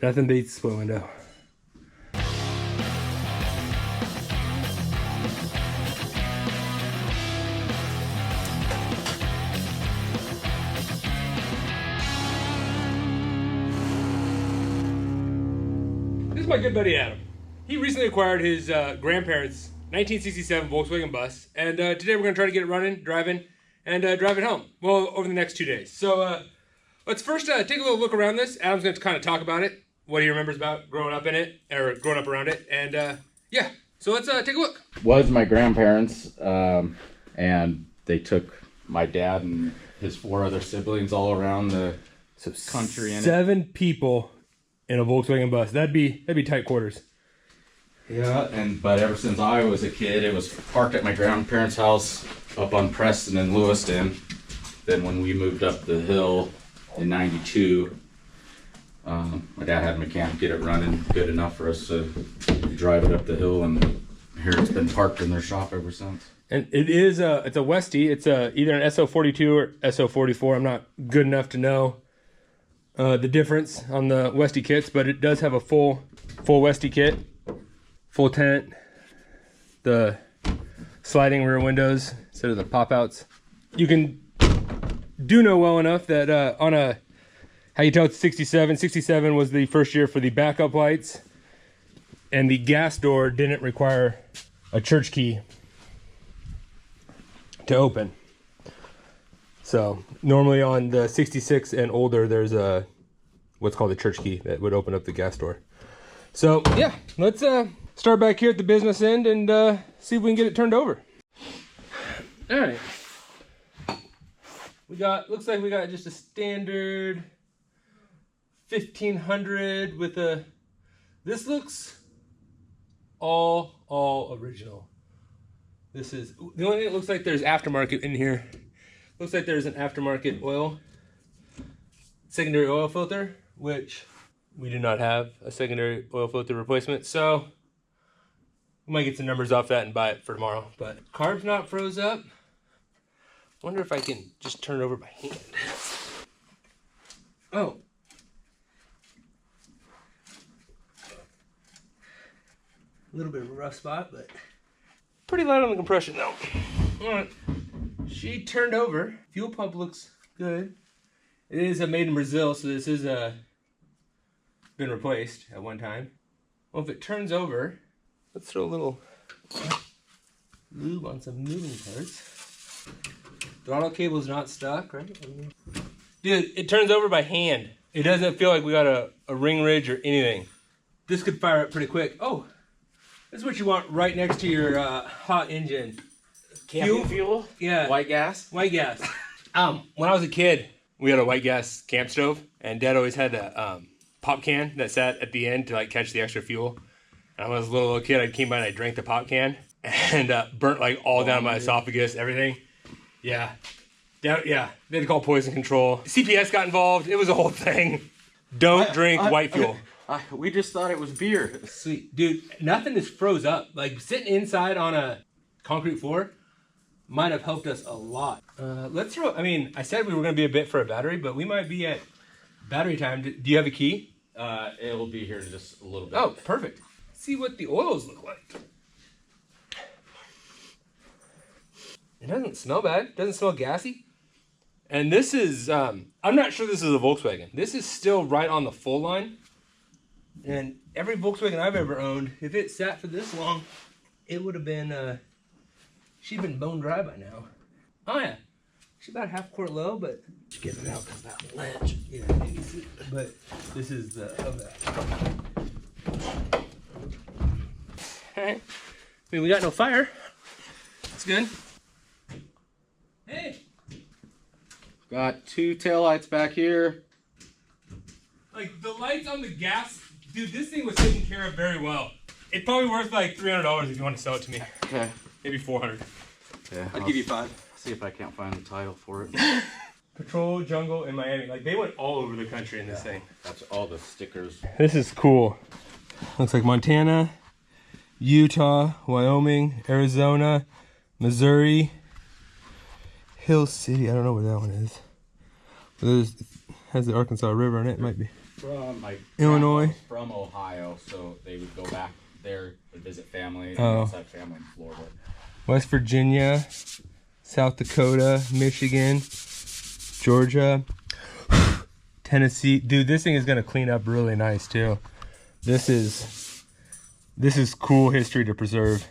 Nothing beats split window. This is my good buddy Adam. He recently acquired his grandparents' 1967 Volkswagen bus, and today we're going to try to get it running, driving, and drive it home. Well, over the next 2 days. So let's first take a little look around this. Adam's going to kind of talk about it, what he remembers about growing up in it, or growing up around it, and yeah. So let's take a look. Was my grandparents, and they took my dad and his 4 other siblings all around the country. 7 people in a Volkswagen bus. That'd be tight quarters. Yeah, but ever since I was a kid, it was parked at my grandparents' house up on Preston and Lewiston. Then when we moved up the hill in '92, my dad had a mechanic get it running good enough for us to drive it up the hill, and here it's been parked in their shop ever since. And it is it's a Westy. It's either an SO42 or SO44. I'm not good enough to know the difference on the Westy kits, but it does have a full Westy kit. Full tent, the sliding rear windows instead of the pop-outs. You can do know well enough that on a, how you tell it's 67, 67 was the first year for the backup lights, and the gas door didn't require a church key to open. So normally on the 66 and older, there's a what's called a church key that would open up the gas door. So yeah, let's start back here at the business end and see if we can get it turned over. All right. Looks like we got just a standard 1500 with a, this looks all original. This is, the only thing it looks like there's aftermarket in here. Looks like there's an aftermarket secondary oil filter, which we do not have a secondary oil filter replacement, so we might get some numbers off that and buy it for tomorrow. But carb's not froze up. Wonder if I can just turn it over by hand. Oh. A little bit of a rough spot, but pretty light on the compression though. All right. She turned over. Fuel pump looks good. It is a made in Brazil, so this is been replaced at one time. Well, if it turns over, let's throw a little lube on some moving parts. Throttle cable's not stuck, right? Dude, it turns over by hand. It doesn't feel like we got a ring ridge or anything. This could fire up pretty quick. Oh, this is what you want right next to your hot engine. Camping fuel? Yeah. White gas? White gas. When I was a kid, we had a white gas camp stove, and Dad always had a pop can that sat at the end to like catch the extra fuel. And when I was a little kid, I came by and I drank the pop can and burnt like all down my esophagus, everything. Yeah. Yeah. They had to call poison control. CPS got involved. It was a whole thing. Don't drink white fuel. We just thought it was beer. Sweet. Dude, nothing is froze up. Like sitting inside on a concrete floor might have helped us a lot. Let's throw, I mean, I said we were going to be a bit for a battery, but we might be at battery time. Do you have a key? It will be here in just a little bit. Oh, perfect. Let's see what the oils look like. It doesn't smell bad. It doesn't smell gassy. And this is, I'm not sure this is a Volkswagen. This is still right on the full line. And every Volkswagen I've ever owned, if it sat for this long, it would have been, she'd been bone dry by now. Oh yeah, she's about a half quart low, but Just get it out because that ledge. yeah, maybe. But this is the of that. Alright. I mean, we got no fire. That's good. Hey! Got 2 taillights back here. Like, the lights on the gas, dude, this thing was taken care of very well. It's probably worth like $300 if you want to sell it to me. Okay. Maybe $400. Yeah. I'd give you 5. See if I can't find the title for it. Patrol Jungle in Miami. Like, they went all over the country in this thing. That's all the stickers. This is cool. Looks like Montana, Utah, Wyoming, Arizona, Missouri, Hill City. I don't know where that one is. But it has the Arkansas River in it. It might be. from my Illinois? grandpa was from Ohio, so they would go back there to visit family. And Oh. also have family in Florida. West Virginia, South Dakota, Michigan, Georgia, Tennessee. Dude, this thing is gonna clean up really nice too. This is cool history to preserve.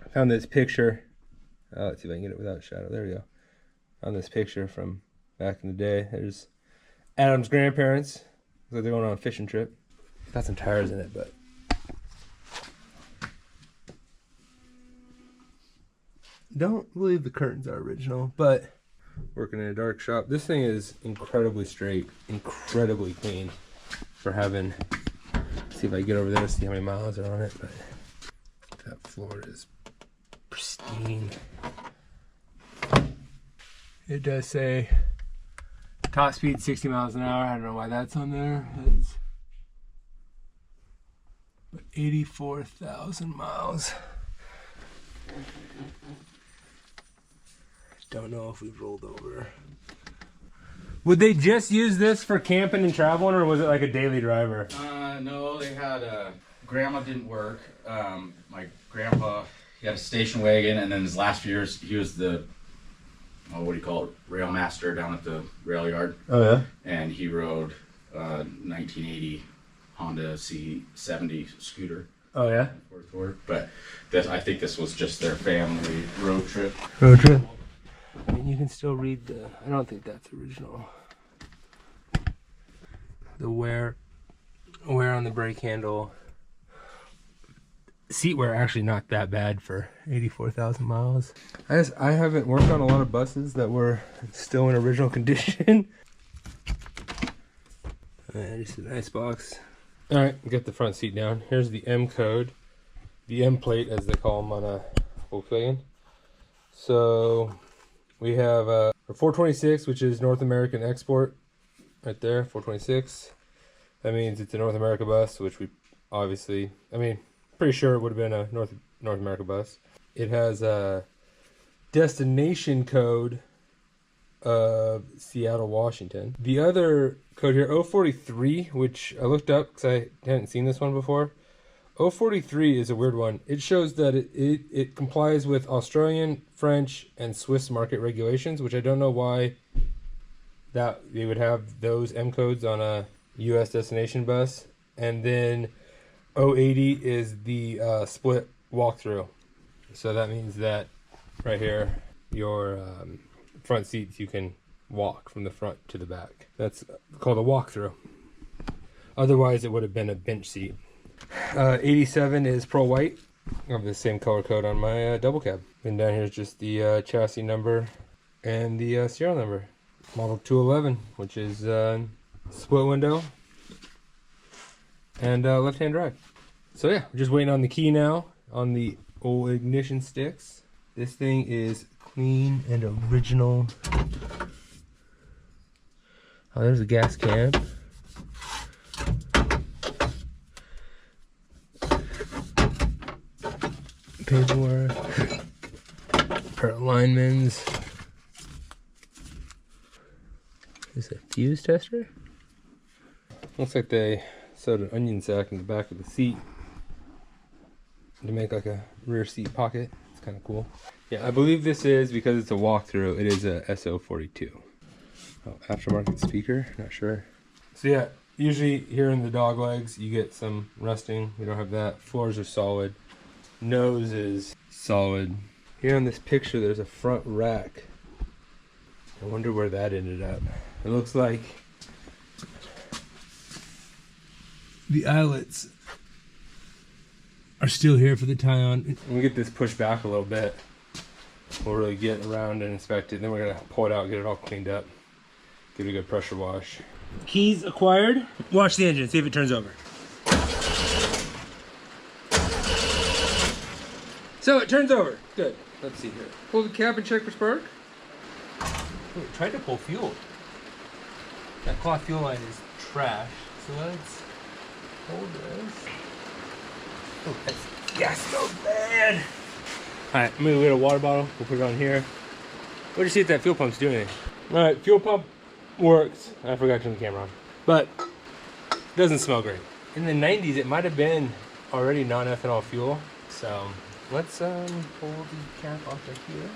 I found this picture. Let's see if I can get it without a shadow. There we go. Found this picture from back in the day. There's Adam's grandparents. Looks like they're going on a fishing trip. Got some tires in it, but don't believe the curtains are original, but working in a dark shop. This thing is incredibly straight, incredibly clean for having. See if I can get over there to see how many miles are on it, but that floor is pristine. It does say top speed 60 miles an hour. I don't know why that's on there. It's 84,000 miles. Don't know if we've rolled over. Would they just use this for camping and traveling, or was it like a daily driver? No, they had grandma didn't work. My grandpa, he had a station wagon, and then his last few years he was the what do you call it, rail master down at the rail yard. Oh yeah. And he rode 1980 Honda C70 scooter. Oh yeah. For work. But this, I think this was just their family road trip. Road trip. I mean, you can still read the. I don't think that's original. The wear on the brake handle. Seat wear actually not that bad for 84,000 miles. I haven't worked on a lot of buses that were still in original condition. Just a nice box. All right, get the front seat down. Here's the M code, the M plate as they call them on a Volkswagen. So we have a 426, which is North American export, right there, 426. That means it's a North America bus, which we obviously, I mean, pretty sure it would have been a North America bus. It has a destination code of Seattle, Washington. The other code here, 043, which I looked up because I hadn't seen this one before. 043 is a weird one. It shows that it complies with Australian, French, and Swiss market regulations, which I don't know why that they would have those M codes on a U.S. destination bus. And then 080 is the split walkthrough. So that means that right here, your front seats, you can walk from the front to the back. That's called a walkthrough. Otherwise, it would have been a bench seat. 87 is pearl white. I have the same color code on my double cab. And down here is just the chassis number and the serial number. Model 211, which is split window and left-hand drive. So yeah, we're just waiting on the key now on the old ignition sticks. This thing is clean and original. Oh, there's a gas can. Paperwork. Pair of linemen's. Is it a fuse tester? Looks like they sewed an onion sack in the back of the seat to make like a rear seat pocket. It's kind of cool. Yeah, I believe this is, because it's a walkthrough, it is a SO42. Oh, aftermarket speaker, not sure. So yeah, usually here in the dog legs you get some rusting. We don't have that. Floors are solid. Nose is solid. Here on this picture there's a front rack. I wonder where that ended up. It looks like the eyelets are still here for the tie-on. When we get this pushed back a little bit, we'll really get around and inspect it. Then we're gonna pull it out, get it all cleaned up, give it a good pressure wash. Keys acquired. Watch the engine, see if it turns over. So it turns over. Good. Let's see here. Pull the cab and check for spark. Oh, it tried to pull fuel. That cloth fuel line is trash. So let's hold this. Oh, that's gas so bad. Alright, I'm gonna get a water bottle. We'll put it on here. We'll just see if that fuel pump's doing anything. Alright, fuel pump works. I forgot to turn the camera on. But Doesn't smell great. In the 90s, it might have been already non-ethanol fuel. So let's pull the cap off of here.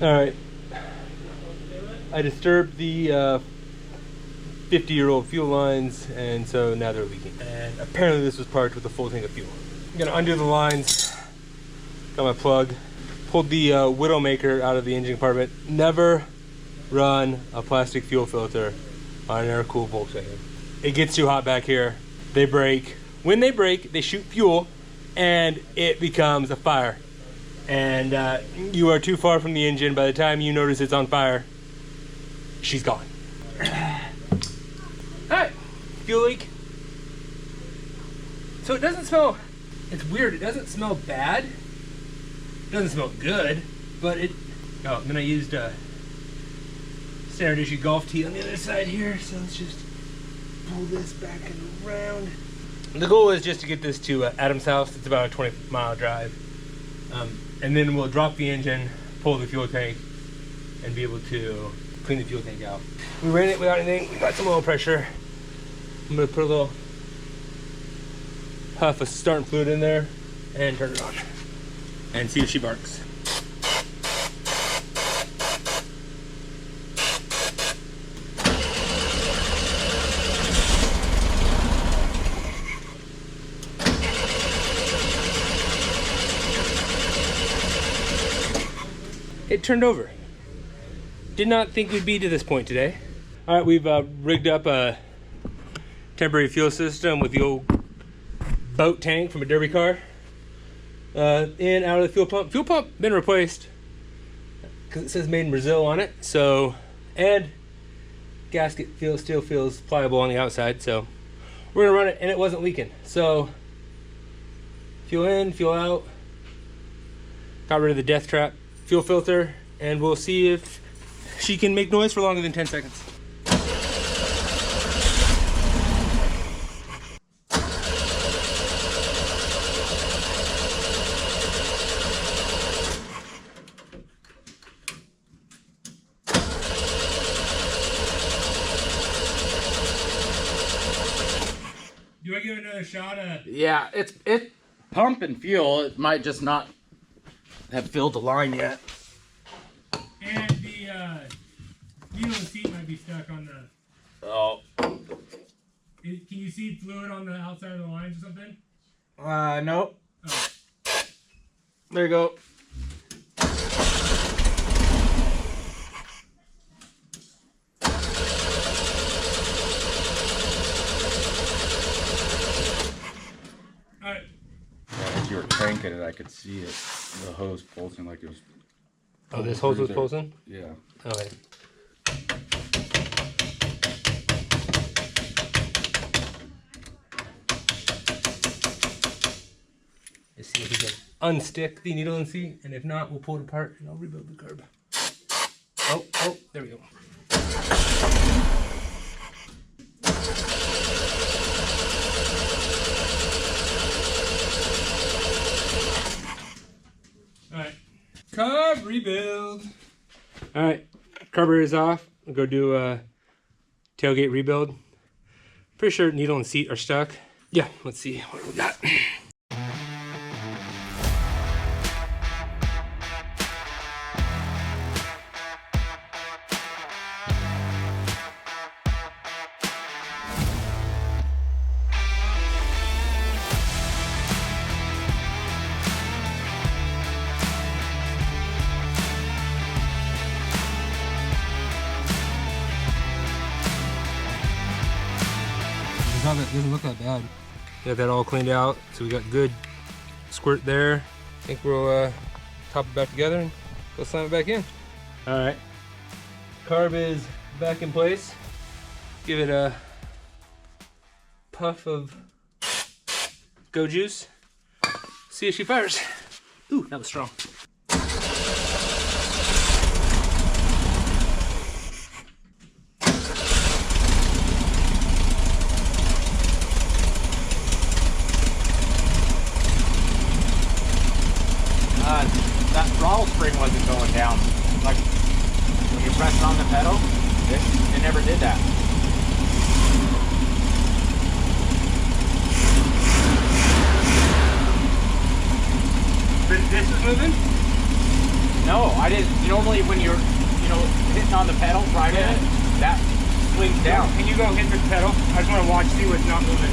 All right. I disturbed the 50-year-old fuel lines, and so now they're leaking. And apparently this was parked with a full tank of fuel. I'm gonna undo the lines. Got my plug. Pulled the Widowmaker out of the engine compartment. Never run a plastic fuel filter on an air-cooled Volkswagen. It gets too hot back here. They break. When they break, they shoot fuel, and it becomes a fire. And you are too far from the engine. By the time you notice it's on fire, she's gone. Alright, fuel leak. So it doesn't smell, it's weird, it doesn't smell bad. It doesn't smell good, but it, oh, then I used a standard issue golf tee on the other side here, so let's just pull this back and around. The goal is just to get this to Adam's house. It's about a 20-mile drive. And then we'll drop the engine, pull the fuel tank, and be able to clean the fuel tank out. We ran it without anything. We got some oil pressure. I'm gonna put a little puff of starting fluid in there and turn it on and see if she barks. It turned over. Did not think we'd be to this point today. All right, we've rigged up a temporary fuel system with the old boat tank from a derby car. In, out of the fuel pump. Fuel pump been replaced because it says made in Brazil on it. So, and gasket still feels pliable on the outside. So we're gonna run it, and it wasn't leaking. So fuel in, fuel out. Got rid of the death trap fuel filter, and we'll see if she can make noise for longer than 10 seconds. Do I give another shot at? Yeah, it's pumping fuel. It might just not have filled the line yet. And the needle and seat might be stuck on the... Oh. Can you see fluid on the outside of the lines or something? Nope. Oh. There you go. Alright. As you were cranking it, I could see it. The hose pulsing like it was. Oh, this hose was pulsing? Yeah. Okay. Let's see if we can unstick the needle and seat, and if not, we'll pull it apart and I'll rebuild the carb. Oh, there we go. Alright. Carb rebuild. Alright. Carburetor is off. We'll go do a tailgate rebuild. Pretty sure needle and seat are stuck. Yeah, let's see what we got. It doesn't look that bad. Got that all cleaned out, so we got good squirt there. I think we'll top it back together and go slam it back in. All right, carb is back in place. Give it a puff of go juice. See if she fires. Ooh, that was strong. That throttle spring wasn't going down. Like when you pressed on the pedal, that. But this is moving? No, I didn't. Normally when you're, hitting on the pedal, driving it, that swings down. Can you go hit the pedal? I just want to watch, see what's not moving.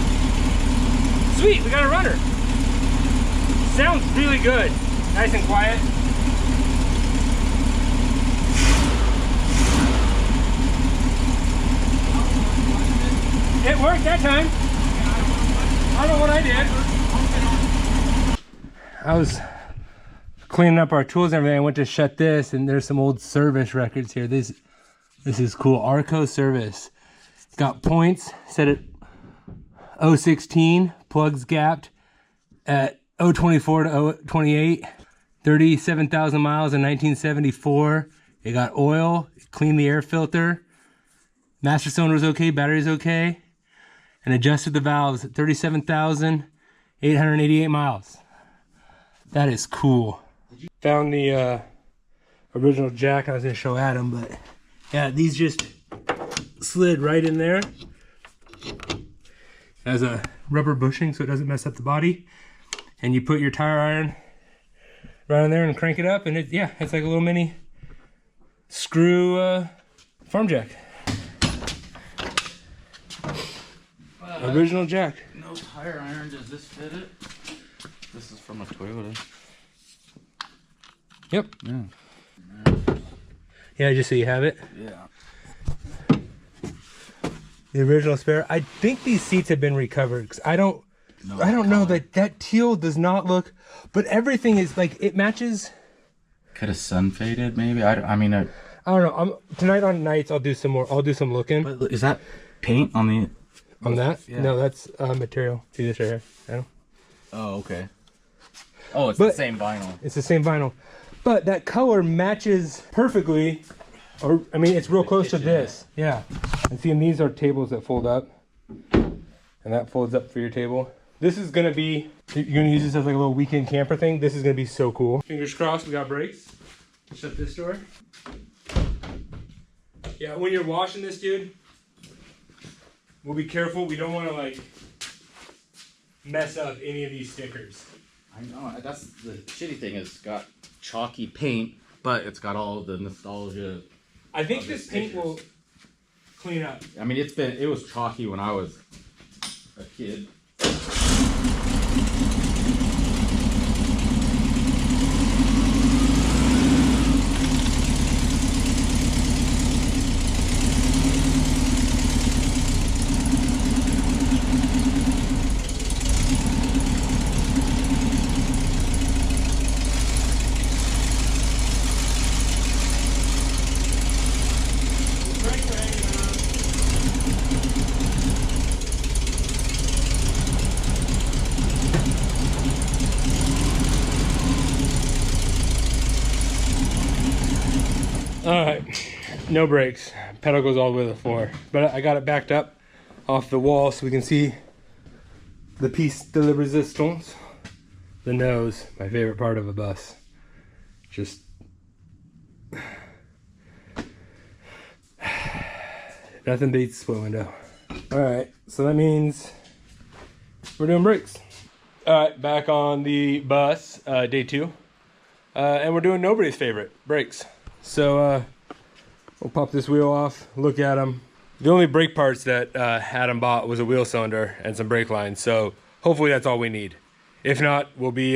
Sweet, we got a runner. Sounds really good. Nice and quiet. It worked that time. I don't know what I did. I was cleaning up our tools and everything. I went to shut this, and there's some old service records here. This is cool. Arco service. Got points set at 016, plugs gapped at 024 to 028, 37,000 miles in 1974. It got oil, it cleaned the air filter. Master cylinder was okay, battery's okay. And adjusted the valves at 37,888 miles. That is cool. Found the original jack I was gonna show Adam, but yeah, these just slid right in there. It has a rubber bushing so it doesn't mess up the body. And you put your tire iron right in there and crank it up, and it's like a little mini screw farm jack. Original jack. No tire iron. Does this fit it? This is from a Toyota. Yep. Yeah. Yeah, just so you have it. Yeah. The original spare. I think these seats have been recovered because I don't know that teal does not look, but everything is like it matches. Could have sun faded maybe. I don't know. Tonight on nights I'll do some more. I'll do some looking. But is that paint on the? On that? Yeah. No, that's material. See this right here? Adam? Oh, okay. Oh, it's the same vinyl. It's the same vinyl, but that color matches perfectly. Or I mean, it's real close to this. Yeah. And see, and these are tables that fold up, and that folds up for your table. This is gonna be. You're gonna use this as like a little weekend camper thing. This is gonna be so cool. Fingers crossed. We got brakes. Shut this door. Yeah, when you're washing this, dude, we'll be careful. We don't want to like mess up any of these stickers. I know. That's the shitty thing. It's got chalky paint, but it's got all the nostalgia. I think this paint will clean up. I mean, it was chalky when I was a kid. Alright, no brakes. Pedal goes all the way to the floor. But I got it backed up off the wall so we can see the piece de la resistance. The nose, my favorite part of a bus. Just... nothing beats split window. Alright, so that means we're doing brakes. Alright, back on the bus, day 2. And we're doing nobody's favorite, brakes. So we'll pop this wheel off, look at them. The only brake parts that Adam bought was a wheel cylinder and some brake lines, so hopefully that's all we need. If not, we'll be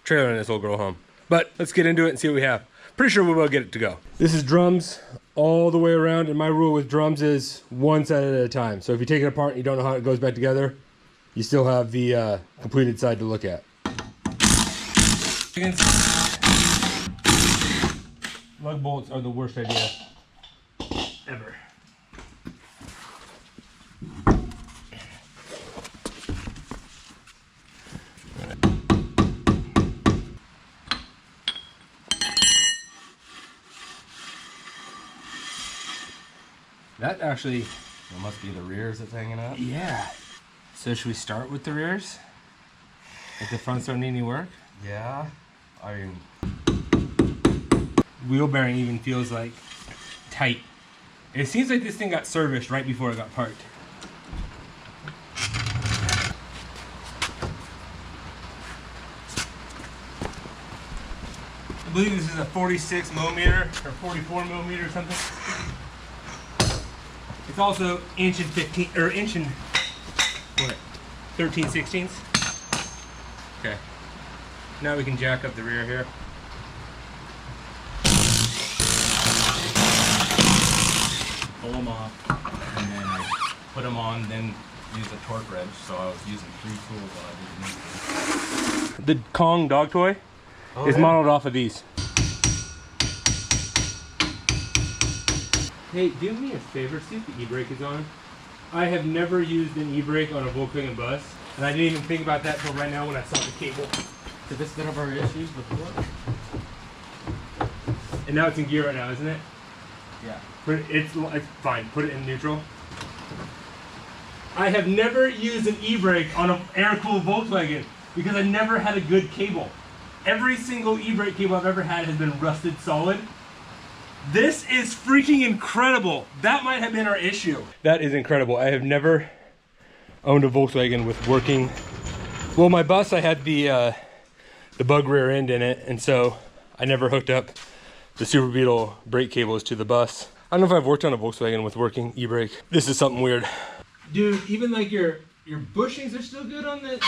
trailering this old girl home. But let's get into it and see what we have. Pretty sure we will get it to go. This is drums all the way around, and my rule with drums is one side at a time. So if you take it apart and you don't know how it goes back together, you still have the completed side to look at. Lug bolts are the worst idea ever. That actually... It must be the rears that's hanging up. Yeah. So should we start with the rears? If the fronts don't need any work? Yeah. I mean... Wheel bearing even feels like tight. It seems like this thing got serviced right before it got parked. I believe this is a 46 millimeter or 44 millimeter or something. It's also inch and 15 or inch and what? 13/16. Okay. Now we can jack up the rear here. Pull them off, and then I put them on, then use a torque wrench. So I was using 3 tools while I did this. The Kong dog toy is modeled off of these. Hey, do me a favor, see if the e-brake is on. I have never used an e-brake on a Volkswagen bus, and I didn't even think about that till right now when I saw the cable. Did this been of our issues before? And now it's in gear right now, isn't it? Yeah. But it's fine. Put it in neutral. I have never used an e-brake on an air-cooled Volkswagen because I never had a good cable. Every single e-brake cable I've ever had has been rusted solid. This is freaking incredible. That might have been our issue. That is incredible. I have never owned a Volkswagen with working. Well, my bus, I had the bug rear end in it, and so I never hooked up the Super Beetle brake cables to the bus. I don't know if I've worked on a Volkswagen with working e-brake. This is something weird. Dude, even like your bushings are still good on this.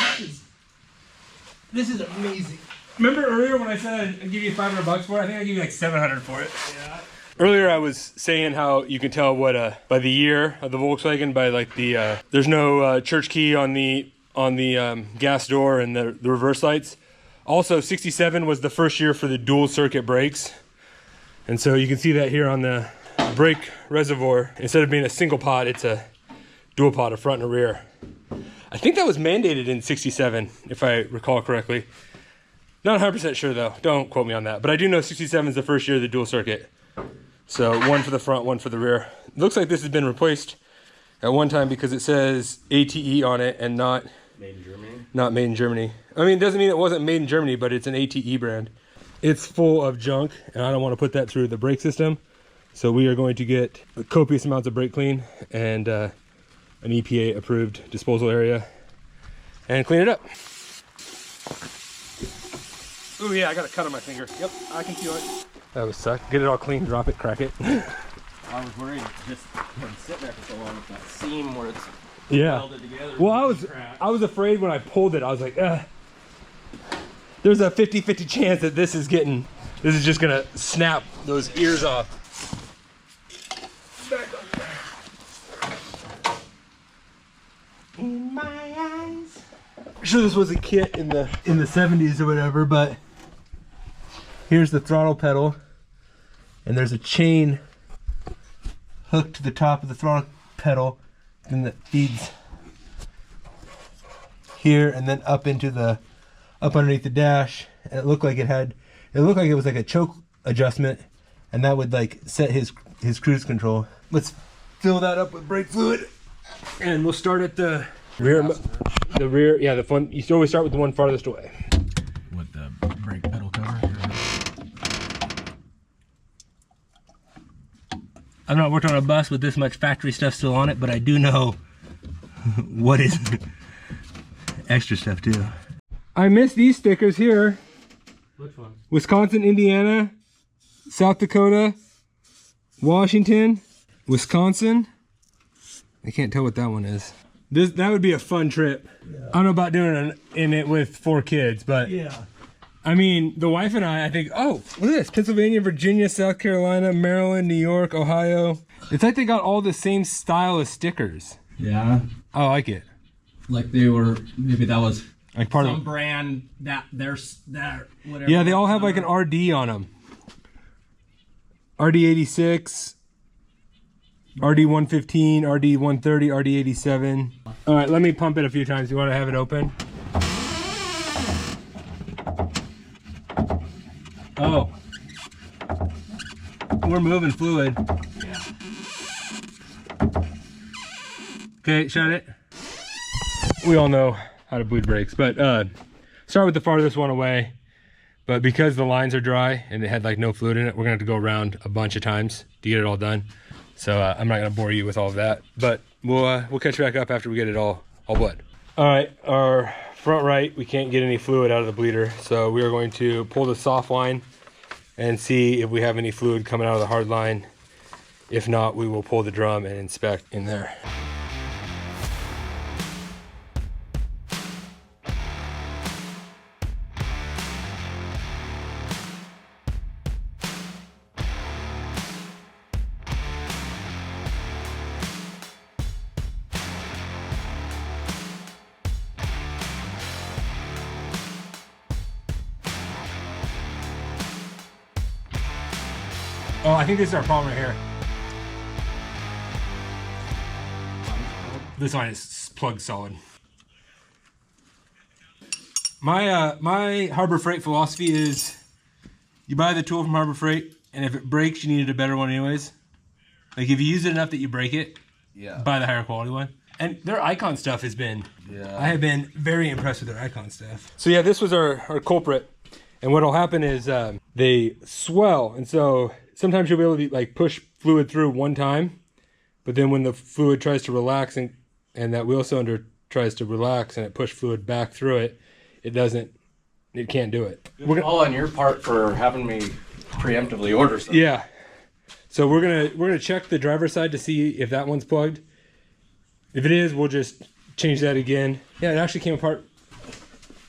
This is amazing. Remember earlier when I said I'd give you $500 for it? I think I'd give you like $700 for it. Yeah. Earlier I was saying how you can tell what by the year of the Volkswagen by like the there's no church key on the gas door and the reverse lights. Also, 67 was the first year for the dual circuit brakes. And so you can see that here on the brake reservoir. Instead of being a single pod, it's a dual pod, a front and a rear. I think that was mandated in 67, if I recall correctly. Not 100% sure though, don't quote me on that. But I do know 67 is the first year of the dual circuit. So one for the front, one for the rear. It looks like this has been replaced at one time because it says ATE on it and not Made in Germany? Not made in Germany. I mean, it doesn't mean it wasn't made in Germany, but it's an ATE brand. It's full of junk, and I don't want to put that through the brake system. So we are going to get copious amounts of brake clean and an EPA approved disposal area and clean it up. Oh yeah, I got a cut on my finger. Yep, I can feel it. That would suck. Get it all clean, drop it, crack it. I was worried just sit there for so long with that seam where it's yeah. welded together. Well, I was afraid when I pulled it. I was like, there's a 50-50 chance that this is just gonna snap those ears off. Back up. In my eyes. I'm sure this was a kit in the 70s or whatever, but here's the throttle pedal, and there's a chain hooked to the top of the throttle pedal, and that feeds here and then up underneath the dash. And it looked like it was like a choke adjustment, and that would like set his cruise control. Let's fill that up with brake fluid, and we'll start at the rear. The rear, yeah, the one. You always start with the one farthest away. With the brake pedal cover. I've not worked on a bus with this much factory stuff still on it, but I do know what is extra stuff too. I miss these stickers here. Which one? Wisconsin, Indiana, South Dakota, Washington, Wisconsin. I can't tell what that one is. That would be a fun trip. Yeah. I don't know about doing it with 4 kids, but yeah. I mean, the wife and I think, oh, look at this. Pennsylvania, Virginia, South Carolina, Maryland, New York, Ohio. It's like they got all the same style of stickers. Yeah. I like it. Like they were, maybe that was like part some of brand that whatever. Yeah, they all have like an RD on them. RD86, RD115, RD130, RD87. All right, let me pump it a few times. You want to have it open? Oh, we're moving fluid. Yeah. Okay, shut it. We all know how to bleed brakes, but start with the farthest one away. But because the lines are dry and it had like no fluid in it, we're gonna have to go around a bunch of times to get it all done. So I'm not gonna bore you with all of that, but we'll catch back up after we get it all bled. All right, our front right, we can't get any fluid out of the bleeder, so we are going to pull the soft line and see if we have any fluid coming out of the hard line. If not, we will pull the drum and inspect in there. Oh, I think this is our problem right here. This line is plugged solid. My Harbor Freight philosophy is you buy the tool from Harbor Freight, and if it breaks, you needed a better one anyways. Like if you use it enough that you break it, yeah, buy the higher quality one. And their Icon stuff has been, I have been very impressed with their Icon stuff. So yeah, this was our culprit. And what'll happen is they swell, and so sometimes you'll be able to like push fluid through one time, but then when the fluid tries to relax and that wheel cylinder tries to relax and it push fluid back through it, it can't do it. We're all on your part for having me preemptively order something. Yeah. So we're gonna check the driver's side to see if that one's plugged. If it is, we'll just change that again. Yeah, it actually came apart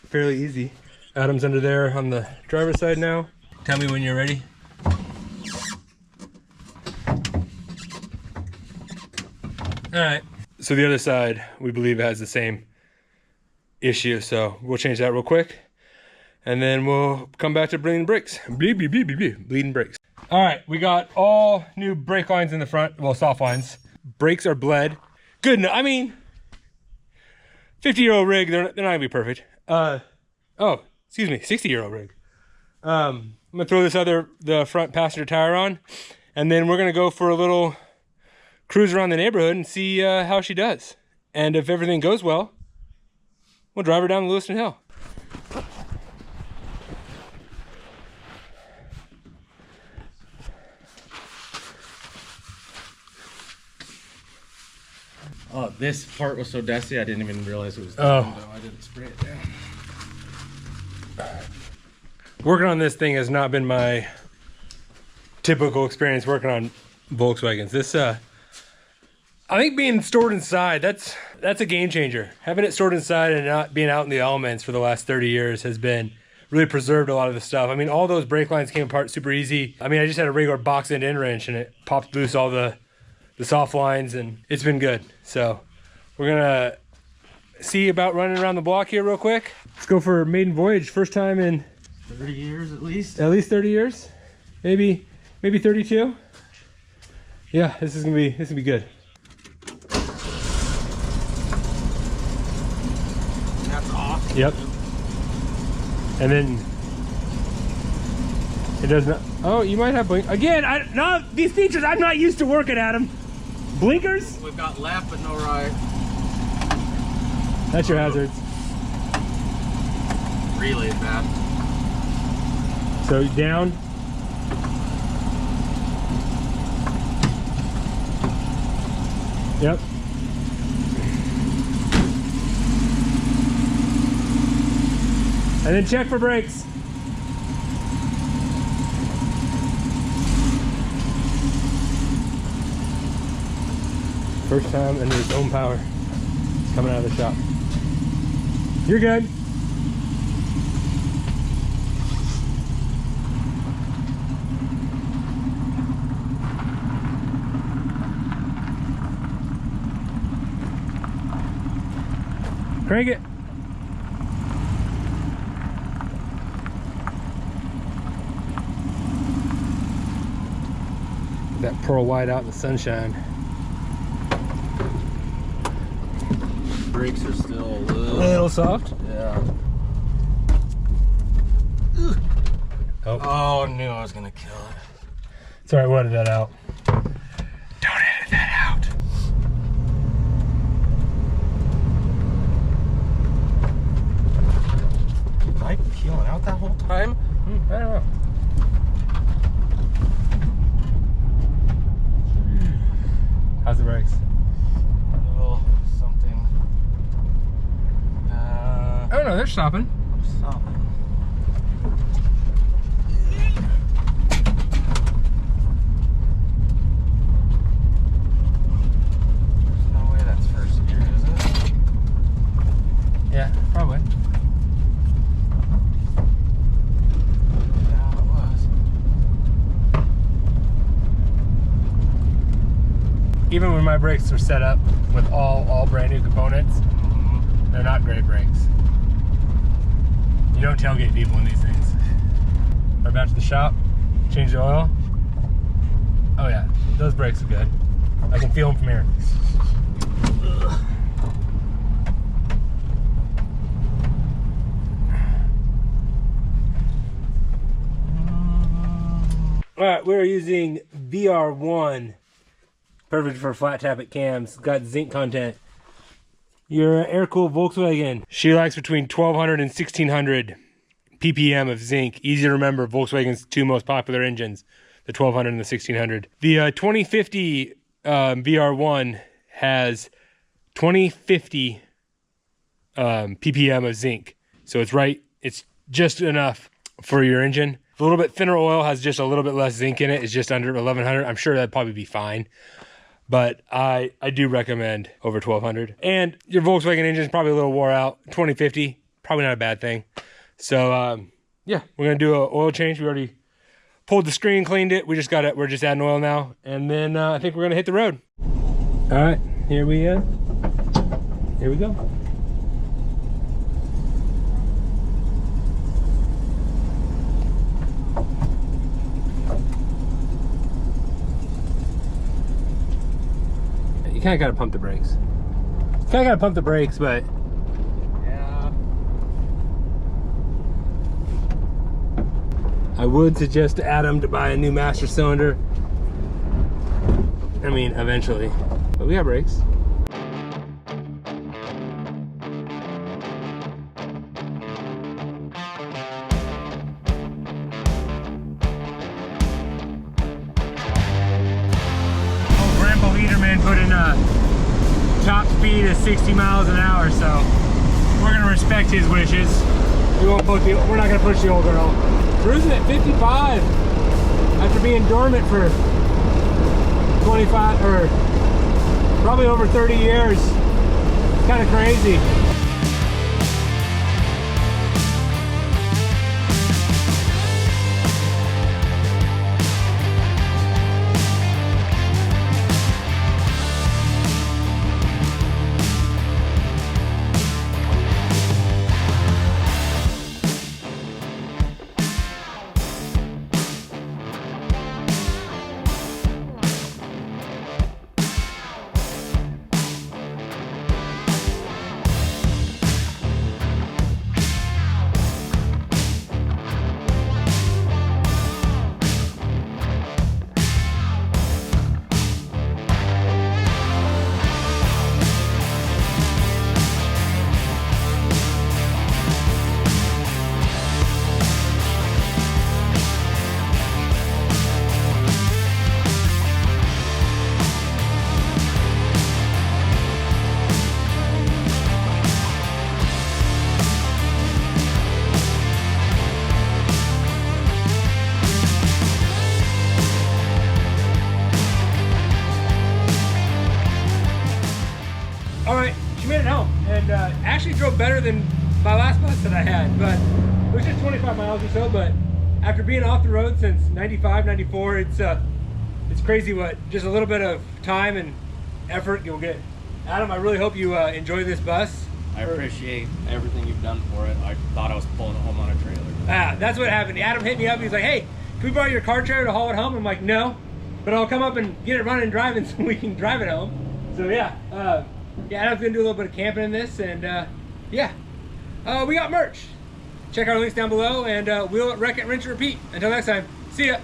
fairly easy. Adam's under there on the driver's side now. Tell me when you're ready. All right. So the other side, we believe, has the same issue. So we'll change that real quick. And then we'll come back to bleeding brakes. Bleeding brakes. All right, we got all new brake lines in the front. Well, soft lines. Brakes are bled. Good, I mean, 50-year-old rig, they're not gonna be perfect. Oh, excuse me, 60-year-old rig. I'm gonna throw the front passenger tire on, and then we're gonna go for a little cruise around the neighborhood and see how she does. And if everything goes well, we'll drive her down the Lewiston Hill. Oh, this part was so dusty, I didn't even realize it was down, though. I didn't spray it down. Working on this thing has not been my typical experience working on Volkswagens. This, I think being stored inside, that's a game changer. Having it stored inside and not being out in the elements for the last 30 years has been really preserved a lot of the stuff. I mean, all those brake lines came apart super easy. I mean, I just had a regular box end wrench and it popped loose all the soft lines, and it's been good. So we're gonna see about running around the block here real quick. Let's go for maiden voyage. First time in 30 years at least. At least 30 years, maybe 32. Yeah, this is gonna be good. That's off. Yep. And then it does not. Oh, you might have blink again. No, these features I'm not used to working at them. Blinkers? We've got left but no right. That's your hazards. Really bad. So down. Yep. And then check for brakes. First time under its own power. It's coming out of the shop. You're good. Crank it. Get that pearl white out in the sunshine. Brakes are still a little soft. Yeah. Oh, I knew I was gonna kill it. It's alright, we'll edit that out. Don't edit that out. Was I peeling out that whole time? I don't know. brakes? A little something. Oh no, they're stopping. I'm stopping. There's no way that's first gear, is it? Yeah, probably. Yeah, it was. Even when my brakes are set up with all brand new components, they're not great brakes. You don't tailgate people in these things. We're back to the shop, change the oil. Oh yeah, those brakes are good. I can feel them from here. All right, we're using VR1. Perfect for flat tappet cams. Got zinc content. Your air-cooled Volkswagen. She likes between 1200 and 1600 ppm of zinc. Easy to remember, Volkswagen's two most popular engines, the 1200 and the 1600. The 2050 VR1 has 2050 ppm of zinc. So it's just enough for your engine. A little bit thinner oil has just a little bit less zinc in it. It's just under 1100. I'm sure that'd probably be fine. But I do recommend over 1200. And your Volkswagen engine is probably a little wore out. 2050, probably not a bad thing. So yeah, we're gonna do an oil change. We already pulled the screen, cleaned it. We're just adding oil now, and then I think we're gonna hit the road. All right, here we go. You kind of got to pump the brakes. But Yeah. I would suggest to Adam to buy a new master cylinder. I mean, eventually. But we got brakes. Grandpa Liederman put in a top speed of 60 miles an hour, so we're gonna respect his wishes. We're not gonna push the old girl. Cruising at 55 after being dormant for 25 or probably over 30 years. Kind of crazy. Actually drove better than my last bus that I had, but it was just 25 miles or so. But after being off the road since 95, 94, it's crazy what just a little bit of time and effort you'll get. Adam, I really hope you enjoy this bus. I appreciate everything you've done for it. I thought I was pulling it home on a trailer. That's what happened. Adam hit me up. He's like, "Hey, can we borrow your car trailer to haul it home?" I'm like, "No, but I'll come up and get it running and driving so we can drive it home." So yeah, Adam's gonna do a little bit of camping in this, and yeah, we got merch. Check our links down below, and we'll wreck it, rinse, and repeat. Until next time, see ya.